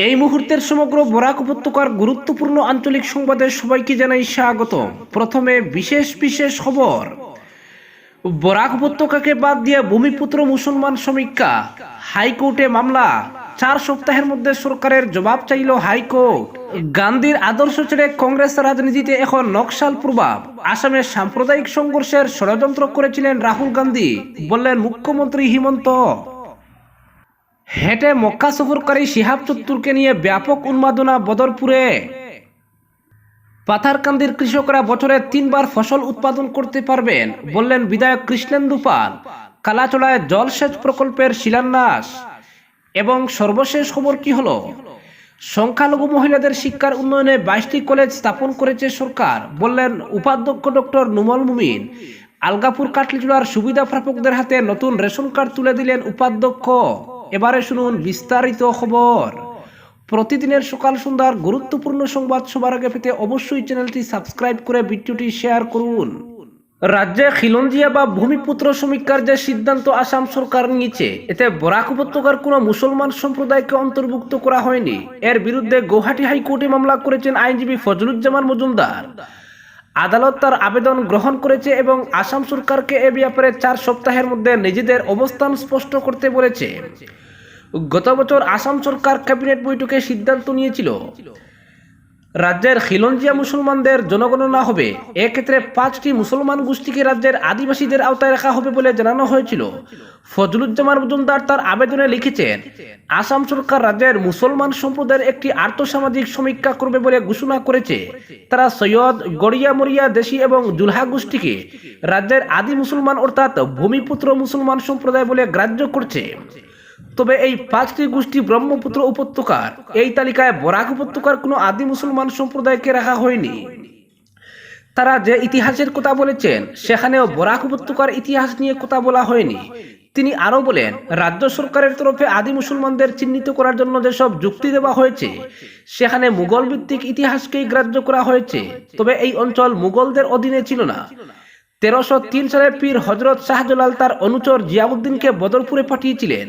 এই মুহূর্তের সমগ্র বরাক উপত্যকার গুরুত্বপূর্ণ আঞ্চলিক সংবাদে সবাইকে জানাই স্বাগত। প্রথমে বিশেষ বিশেষ খবর। বরাক উপত্যকাকে বাদ দিয়ে ভূমিপুত্র মুসলমান সমীক্ষা, হাইকোর্টে মামলা, 4 সপ্তাহের মধ্যে সরকারের জবাব চাইল হাইকোর্ট। গান্ধীর আদর্শ ছেড়ে কংগ্রেস রাজনীতিতে এখন নকশাল প্রভাব। আসামে সাম্প্রদায়িক সংঘর্ষের ষড়যন্ত্র করেছিলেন রাহুল গান্ধী, বললেন মুখ্যমন্ত্রী হিমন্ত। হেঁটে মক্কা সফরকারী শিহাব চত্তুরকে নিয়ে ব্যাপক উন্মাদনা বদরপুরে। পাথারকান্দির কৃষকরা বছরে 3 বার ফসল উৎপাদন করতে পারবেন, বললেন বিধায়ক কৃষ্ণেন্দু পাল। কালাচড়ায় জলসেচ প্রকল্পের শিলান্যাস। এবং সর্বশেষ খবর কি হলো, সংখ্যালঘু মহিলাদের শিক্ষার উন্নয়নে 22টি কলেজ স্থাপন করেছে সরকার, বললেন উপাধ্যক্ষ ডক্টর নুমল মুমিন। আলগাপুর কাটলিচুড়ার সুবিধা প্রাপকদের হাতে নতুন রেশন কার্ড তুলে দিলেন উপাধ্যক্ষ। এবারে শুনুন বিস্তারিত খবর। প্রতিদিনের সকাল সন্ধ্যার গুরুত্বপূর্ণ সংবাদ সবার আগে পেতে অবশ্যই চ্যানেলটি সাবস্ক্রাইব করে ভিডিওটি শেয়ার করুন। রাজ্যে খিলঞ্জিয়া বা ভূমিপুত্র সমীক্ষার যে সিদ্ধান্ত আসাম সরকার নিয়েছে, এতে বরাক উপত্যকার কোনো মুসলমান সম্প্রদায়কে অন্তর্ভুক্ত করা হয়নি। এর বিরুদ্ধে গৌহাটি হাইকোর্টে মামলা করেছেন আইনজীবী ফজলুজ্জামান মজুমদার। আদালত তার আবেদন গ্রহণ করেছে এবং আসাম সরকারকে এ ব্যাপারে 4 সপ্তাহের মধ্যে নিজেদের অবস্থান স্পষ্ট করতে বলেছে। গত বছর আসাম সরকার ক্যাবিনেট বৈঠকে সিদ্ধান্ত নিয়েছিল রাজ্যের খিলঞ্জিয়া মুসলমানদের জনগণনা হবে। এক্ষেত্রে 5টি মুসলমান গোষ্ঠীকে রাজ্যের আদিবাসীদের আওতায় রাখা হবে বলে জানানো হয়েছিল। ফজলুজ্জামান মজুমদার তার আবেদনে লিখেছেন, আসাম সরকার রাজ্যের মুসলমান সম্প্রদায়ের একটি আর্থসামাজিক সমীক্ষা করবে বলে ঘোষণা করেছে। তারা সৈয়দ, গড়িয়া, মরিয়া, দেশি এবং জুলহা গোষ্ঠীকে রাজ্যের আদি মুসলমান অর্থাৎ ভূমিপুত্র মুসলমান সম্প্রদায় বলে গ্রাহ্য করছে। তবে এই 5টি গোষ্ঠী ব্রহ্মপুত্র উপত্যকার এই তালিকায় বরাক উপত্যকার কোনো আদি মুসলমান সম্প্রদায়কে রাখা হয়নি। তারা যে ইতিহাসের কথা বলেছেন, সেখানেও বরাক উপত্যকার ইতিহাস নিয়ে কথা বলা হয়নি। তিনি আরও বলেন, রাজ্য সরকারের তরফে আদি মুসলমানদের চিহ্নিত করার জন্য যেসব যুক্তি দেওয়া হয়েছে, সেখানে মুঘল ভিত্তিক ইতিহাসকেই গ্রাহ্য করা হয়েছে। তবে এই অঞ্চল মুঘলদের অধীনে ছিল না। 1303 সালে পীর হজরত শাহজালাল তার অনুচর জিয়াউদ্দিনকে বদরপুরে পাঠিয়েছিলেন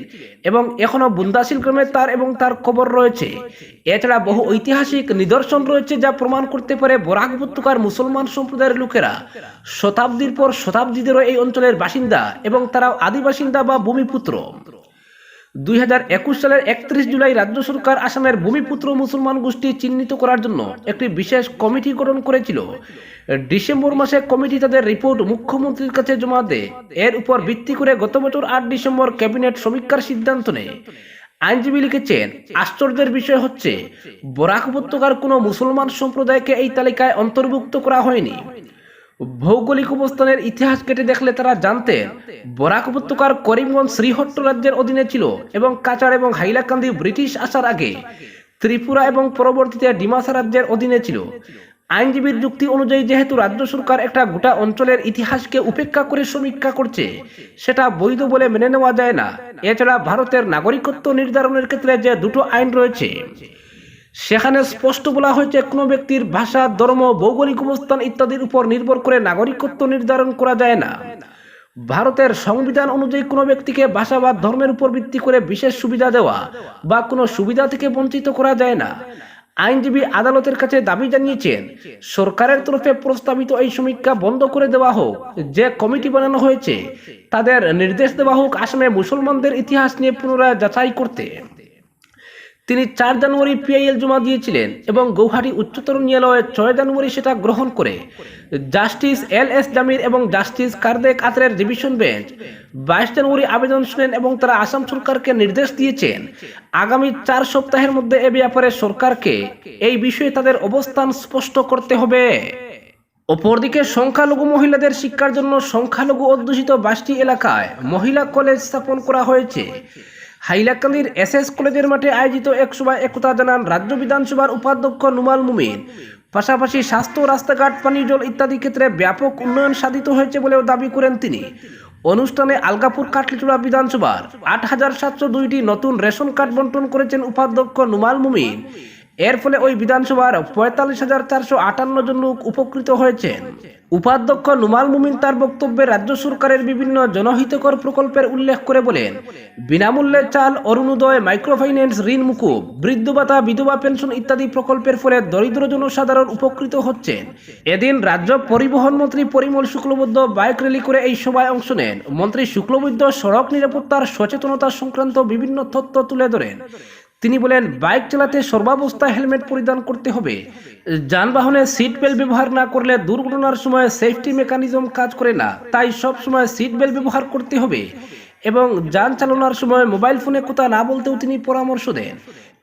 এবং এখনো বুন্দাসিল গ্রামে তার এবং তার কবর রয়েছে। এছাড়া বহু ঐতিহাসিক নিদর্শন রয়েছে যা প্রমাণ করতে পারে বরাক উপত্যকার মুসলমান সম্প্রদায়ের লোকেরা শতাব্দীর পর শতাব্দী ধরে এই অঞ্চলের বাসিন্দা এবং তারাও আদিবাসিন্দা বা ভূমিপুত্র। 2021 সালের 31 জুলাই রাজ্য সরকার আসামের ভূমিপুত্র মুসলমান গোষ্ঠী চিহ্নিত করার জন্য একটি বিশেষ কমিটি গঠন করেছিল। ডিসেম্বর মাসে কমিটি তাদের রিপোর্ট মুখ্যমন্ত্রীর কাছে জমা দেয়। এর উপর ভিত্তি করে গত বছর 8 ডিসেম্বর ক্যাবিনেট সমীক্ষার সিদ্ধান্ত নেয়। আইনজীবী লিখেছেন, আশ্চর্যের বিষয় হচ্ছে বরাক উপত্যকার কোনো মুসলমান সম্প্রদায়কে এই তালিকায় অন্তর্ভুক্ত করা হয়নি। ভৌগোলিক অবস্থানের ইতিহাস কেটে দেখলে তারা জানতেন বরাক উপত্যকার করিমগঞ্জ শ্রীহট্ট রাজ্যের অধীনে ছিল এবং কাছাড় এবং হাইলাকান্দি ব্রিটিশ আসার আগে ত্রিপুরা এবং পরবর্তীতে ডিমাসা রাজ্যের অধীনে ছিল। আইনজীবীর যুক্তি অনুযায়ী যেহেতু রাজ্য সরকার একটা গোটা অঞ্চলের ইতিহাসকে উপেক্ষা করে সমীক্ষা করছে, সেটা বৈধ বলে মেনে নেওয়া যায় না। এছাড়া ভারতের নাগরিকত্ব নির্ধারণের ক্ষেত্রে যে 2টো আইন রয়েছে, সেখানে স্পষ্ট বলা হয়েছে কোনো ব্যক্তির ভাষা, ধর্ম, ভৌগোলিক অবস্থান ইত্যাদির উপর নির্ভর করে নাগরিকত্ব নির্ধারণ করা যায় না। ভারতের সংবিধান অনুযায়ী কোনো ব্যক্তিকে ভাষা বা ধর্মের উপর ভিত্তি করে বিশেষ সুবিধা দেওয়া বা কোনো সুবিধা থেকে বঞ্চিত করা যায় না। আইনজীবী আদালতের কাছে দাবি জানিয়েছেন, সরকারের তরফে প্রস্তাবিত এই সমীক্ষা বন্ধ করে দেওয়া হোক। যে কমিটি বানানো হয়েছে তাদের নির্দেশ দেওয়া হোক আসামে মুসলমানদের ইতিহাস নিয়ে পুনরায় যাচাই করতে। তিনি 4 জানুয়ারি পিআইএল জমা দিয়েছিলেন এবং গৌহাটি উচ্চতর ন্যায়ালয়ে 6 জানুয়ারি সেটা গ্রহণ করে জাস্টিস LS জামির এবং জাস্টিস কার্দেক আত্রের ডিভিশন বেঞ্চ 22 জানুয়ারি আবেদন শুনেন এবং তারা আসাম সরকারকে নির্দেশ দিয়েছেন আগামী 4 সপ্তাহের মধ্যে এ ব্যাপারে সরকারকে এই বিষয়ে তাদের অবস্থান স্পষ্ট করতে হবে। অপরদিকে সংখ্যালঘু মহিলাদের শিক্ষার জন্য সংখ্যালঘু অধ্যুষিত 22টি এলাকায় মহিলা কলেজ স্থাপন করা হয়েছে। হাইলাকান্দির SS কলেজের মাঠে আয়োজিত এক সভায় একথা জানান রাজ্য বিধানসভার উপাধ্যক্ষ নুমাল মুমিন। পাশাপাশি স্বাস্থ্য, রাস্তাঘাট, পানীয় জল ইত্যাদি ক্ষেত্রে ব্যাপক উন্নয়ন সাধিত হয়েছে বলেও দাবি করেন তিনি। অনুষ্ঠানে আলগাপুর কাটলিচুড়া বিধানসভার 8702টি নতুন রেশন কার্ড বন্টন করেছেন উপাধ্যক্ষ নুমাল মুমিন। এর ফলে ওই বিধানসভার ৪৫,৪৫৮ জন লোক উপকৃত হয়েছেন। উপাধ্যক্ষ নুমাল মুমিন তার বক্তব্যে রাজ্য সরকারের বিভিন্ন জনহিতকর প্রকল্পের উল্লেখ করে বলেন, বিনামূল্যে চাল, অরুণোদয়, মাইক্রোফাইন্যান্স ঋণ মুকুব, বৃদ্ধ ভাতা, বিধবা পেনশন ইত্যাদি প্রকল্পের ফলে দরিদ্র জনসাধারণ উপকৃত হচ্ছেন। এদিন রাজ্য পরিবহন মন্ত্রী পরিমল শুক্লবৈদ্য বাইক র্যালি করে এই সভায় অংশ নেন। মন্ত্রী শুক্লবৈদ্য সড়ক নিরাপত্তার সচেতনতা সংক্রান্ত বিভিন্ন তথ্য তুলে ধরেন। তিনি বলেন, বাইক চালাতে সর্বাবস্থায় হেলমেট পরিধান করতে হবে। যানবাহনে সিট বেল্ট ব্যবহার না করলে দুর্ঘটনার সময় সেফটি মেকানিজম কাজ করে না, তাই সব সময় সিট বেল্ট ব্যবহার করতে হবে। এবং যান চালানোর সময় মোবাইল ফোনে কথা না বলতেও তিনি পরামর্শ দেন।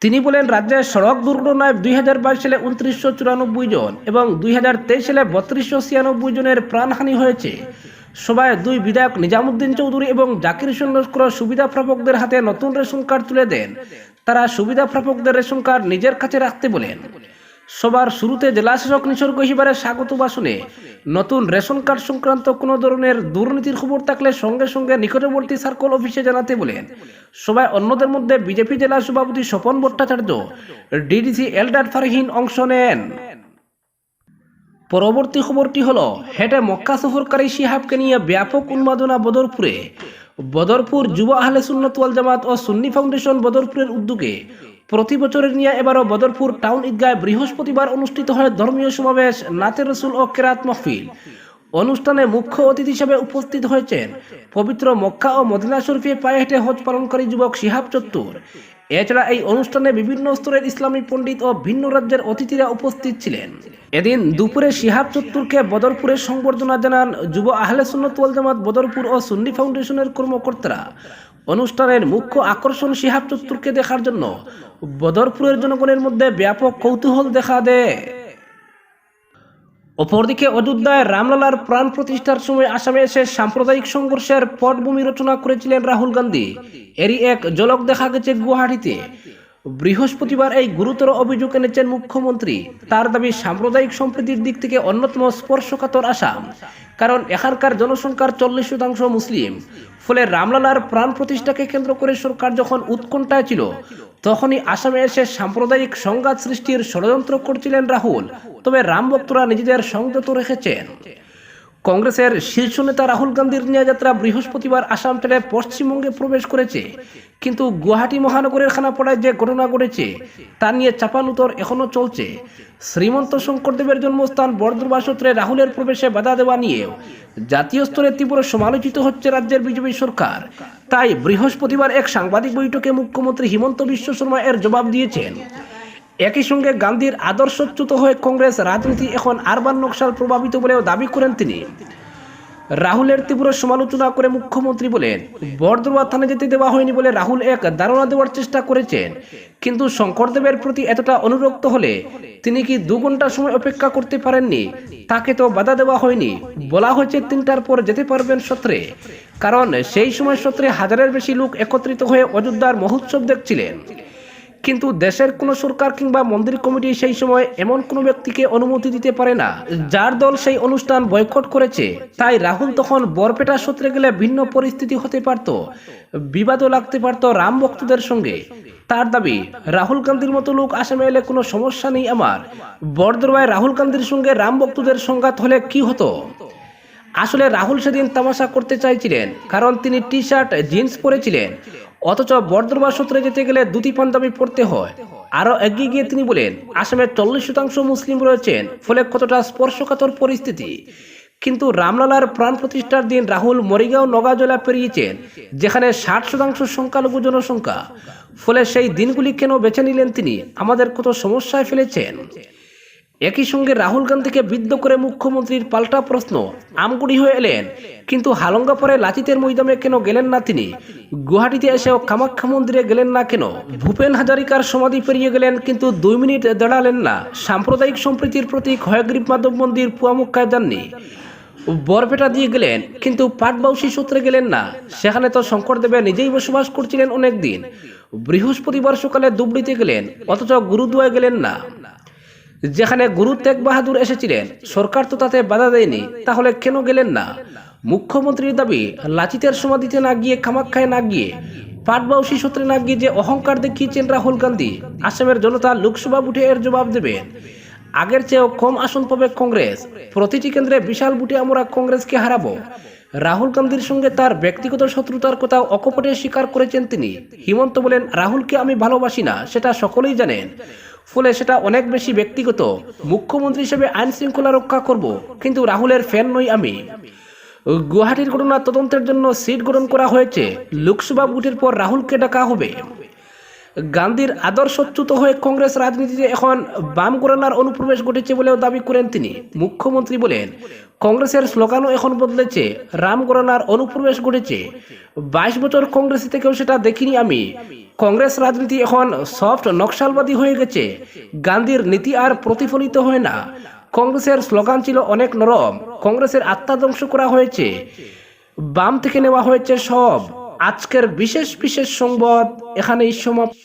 তিনি বলেন, রাজ্যের সড়ক দুর্ঘটনায় ২০২২ সালে ২৯৯৪ জন এবং ২০২৩ সালে ৩২৯৬ জনের প্রাণহানি হয়েছে। সভায় দুই বিধায়ক নিজামুদ্দিন চৌধুরী এবং জাকির হোসেন লস্কর সুবিধাপ্রাপকদের হাতে নতুন রেশন কার্ড তুলে দেন। তারা সুবিধাপ্রাপকদের রেশন কার্ড নিজের কাছে রাখতে বলেন। সবার শুরুতে জেলাশাসক নিসর্গ হিবারের স্বাগত ভাষণে নতুন রেশন কার্ড সংক্রান্ত কোনো ধরনের দুর্নীতির খবর থাকলে সঙ্গে সঙ্গে নিকটবর্তী সার্কেল অফিসে জানাতে বলেন। সভায় অন্যদের মধ্যে বিজেপি জেলা সভাপতি স্বপন ভট্টাচার্য, ডিডিসি এলডার ফারহিন অংশ নেন। পরবর্তী খবরটি হলো, হেঁটে মক্কা সফরকারী শিহাবকে নিয়ে ব্যাপক উন্মাদনা বদরপুরে। বদরপুর যুব আহলে সুন্নাত ওয়াল জামাত ও সুন্নি ফাউন্ডেশন বদরপুরের উদ্যোগে প্রতি বছরের নিয়ে এবারও বদরপুর টাউন ঈদগাহে বৃহস্পতিবার অনুষ্ঠিত হয় ধর্মীয় সমাবেশ, নাতে রসুল ও কেরাত মাহফিল। অনুষ্ঠানে মুখ্য অতিথি হিসেবে উপস্থিত হয়েছেন পবিত্র মক্কা ও মদিনা শরীফে পায়ে হেঁটে হজ পালনকারী যুবক শিহাব চত্তুর। এছাড়া এই অনুষ্ঠানে বিভিন্ন স্তরের ইসলামী পণ্ডিত ও ভিন্ন রাজ্যের অতিথিরা উপস্থিত ছিলেন। এদিন দুপুরে শিহাব চত্তুরকে বদরপুরের সংবর্ধনা জানান যুব আহলে সুন্নাত ওয়াল জামাত বদরপুর ও সুন্নি ফাউন্ডেশনের কর্মকর্তারা। অনুষ্ঠানের মুখ্য আকর্ষণ শিহাব চত্তুরকে দেখার জন্য বদরপুরের জনগণের মধ্যে ব্যাপক কৌতূহল দেখা দেয়। অপরদিকে অযোধ্যায় রামলালার প্রাণ প্রতিষ্ঠার সময় আসামে এসে সাম্প্রদায়িক সংঘর্ষের পটভূমি রচনা করেছিলেন রাহুল গান্ধী। এরই এক ঝলক দেখা গেছে গুয়াহাটিতে। বৃহস্পতিবার এই গুরুতর অভিযোগ এনেছেন মুখ্যমন্ত্রী। তার দাবি, সাম্প্রদায়িক সম্প্রীতির দিক থেকে অন্যতম স্পর্শকাতর আসাম, কারণ এখানকার জনসংখ্যার 40% মুসলিম। ফলে রামলালার প্রাণ প্রতিষ্ঠাকে কেন্দ্র করে সরকার যখন উৎকণ্ঠায় ছিল, তখনই আসামে এসে সাম্প্রদায়িক সংঘাত সৃষ্টির ষড়যন্ত্র করছিলেন রাহুল। তবে রাম ভক্তরা নিজেদের সংযত রেখেছেন। কংগ্রেসের শীর্ষ নেতা রাহুল গান্ধীর নিয়ে যাত্রা বৃহস্পতিবার আসাম ছেড়ে পশ্চিমবঙ্গে প্রবেশ করেছে, কিন্তু গুয়াহাটি মহানগরের খানাপাড়ায় যে ঘটনা ঘটেছে তা নিয়ে চাপানুতর এখনো চলছে। শ্রীমন্ত শঙ্করদেবের জন্মস্থান বরদুর্বা সূত্রে রাহুলের প্রবেশে বাধা দেওয়া নিয়েও জাতীয় স্তরে তীব্র সমালোচিত হচ্ছে রাজ্যের বিজেপি সরকার। তাই বৃহস্পতিবার এক সাংবাদিক বৈঠকে মুখ্যমন্ত্রী হিমন্ত বিশ্ব শর্মা এর জবাব দিয়েছেন। একই সঙ্গে গান্ধীর আদর্শচ্যুত হয়ে কংগ্রেস রাজনীতি এখন আরবান নকশাল প্রভাবিত বলেও দাবি করেন তিনি। রাহুলের তীব্র সমালোচনা করে মুখ্যমন্ত্রী বলেন, বরদুর্বা থানায় যেতে দেওয়া হয়নি বলে রাহুল এক ধারণা দেওয়ার চেষ্টা করেছেন, কিন্তু শঙ্করদেবের প্রতি এতটা অনুরক্ত হলে তিনি কি 2 ঘন্টা সময় অপেক্ষা করতে পারেননি? তাকে তো বাধা দেওয়া হয়নি, বলা হয়েছে 3টার পর যেতে পারবেন সত্রে, কারণ সেই সময় সত্রে 1000-এর বেশি লোক একত্রিত হয়ে অযোধ্যার মহোৎসব দেখছিলেন। কিন্তু দেশের কোনো সরকার কিংবা মন্দির কমিটি সেই সময় এমন কোনো ব্যক্তিকে অনুমতি দিতে পারে না যার দল সেই অনুষ্ঠান বয়কট করেছে। তাই রাহুল তখন বরপেটা সূত্রে গেলে ভিন্ন পরিস্থিতি হতে পারত, বিবাদও লাগতে পারত রাম ভক্তদের সঙ্গে। তার দাবি, রাহুল গান্ধীর মতো লোক আসামে এলে কোনো সমস্যা নেই আমার। বরদুর্বায় রাহুল গান্ধীর সঙ্গে রাম ভক্তদের সংঘাত হলে কি হতো? আসলে রাহুল সেদিন তামাশা করতে চাইছিলেন, কারণ তিনি টি-শার্ট জিন্স পরেছিলেন, অথচ বরদুর্বা সূত্রে যেতে গেলে ধুতি পাঞ্জাবি পড়তে হয়। আরও এগিয়ে গিয়ে তিনি বলেন, আসামের 40% মুসলিম রয়েছেন, ফলে কতটা স্পর্শকাতর পরিস্থিতি। কিন্তু রামলালার প্রাণ প্রতিষ্ঠার দিন রাহুল মরিগাঁও নগাজলা পেরিয়েছেন, যেখানে 60% সংখ্যালঘু জনসংখ্যা। ফলে সেই দিনগুলি কেন বেছে নিলেন তিনি? আমাদের কত সমস্যায় ফেলেছেন। একই সঙ্গে রাহুল গান্ধীকে বিদ্ধ করে মুখ্যমন্ত্রীর পাল্টা প্রশ্ন, আমগুড়ি হয়ে এলেন, কিন্তু হালঙ্গা পরে লাচিতের ময়দানে কেন গেলেন না তিনি? গুয়াহাটিতে এসেও কামাখ্যা মন্দিরে গেলেন না কেন? ভূপেন হাজারিকার সমাধি পেরিয়ে গেলেন, কিন্তু 2 মিনিট দাঁড়ালেন না। সাম্প্রদায়িক সম্প্রীতির প্রতীক হয়গ্রীব মাধব মন্দির পুয়ামুক্কায় যাননি। বরপেটা দিয়ে গেলেন, কিন্তু পাটবাউসি সূত্রে গেলেন না, সেখানে তো শঙ্করদেব নিজেই বসবাস করছিলেন অনেক দিন। বৃহস্পতিবার সকালে ধুবড়িতে গেলেন, অথচ গুরুদুয়ায় গেলেন না, যেখানে গুরু তেগ বাহাদুর এসেছিলেন। সরকার তো তাতে বাধা দেয়নি, তাহলে কেন গেলেন না? মুখ্যমন্ত্রীর দাবি, লাচিতের সমাধিতে না গিয়ে, কামাখ্যায় না গিয়ে পাটবাউসি সূত্রে না গিয়ে যে অহংকার দেখিয়েছেন রাহুল গান্ধী, আসামের জনতা লোকসভা ভোটে এর জবাব দেবেন। আগের চেয়েও কম আসন পাবে কংগ্রেস, প্রতিটি কেন্দ্রে বিশাল ভোটে আমরা কংগ্রেসকে হারাবো। রাহুল গান্ধীর সঙ্গে তার ব্যক্তিগত শত্রুতার কথা অকপটে স্বীকার করেছেন তিনি। হিমন্ত বলেন, রাহুলকে আমি ভালোবাসি না, সেটা সকলেই জানেন, ফলে সেটা অনেক বেশি ব্যক্তিগত। মুখ্যমন্ত্রী হিসেবে আইন শৃঙ্খলা রক্ষা করব, কিন্তু রাহুলের ফ্যান নই আমি। গুয়াহাটির ঘটনা তদন্তের জন্য সিট গঠন করা হয়েছে, লোকসভা ভোটের পর রাহুলকে ডাকা হবে। গান্ধীর আদর্শচ্যুত হয়ে কংগ্রেস রাজনীতিতে এখন বাম ঘরানার অনুপ্রবেশ ঘটেছে বলেও দাবি করেন তিনি। মুখ্যমন্ত্রী বলেন, কংগ্রেসের স্লোগানও এখন বদলেছে, রাম ঘরানার অনুপ্রবেশ ঘটেছে। 22 বছর কংগ্রেসে থেকেও সেটা দেখিনি আমি। কংগ্রেস রাজনীতি এখন সফট নকশালবাদী হয়ে গেছে, গান্ধীর নীতি আর প্রতিফলিত হয় না। কংগ্রেসের স্লোগান ছিল অনেক নরম, কংগ্রেসের আত্মা ধ্বংস করা হয়েছে, বাম থেকে নেওয়া হয়েছে সব। আজকের বিশেষ সংবাদ এখানেই সমাপ্ত।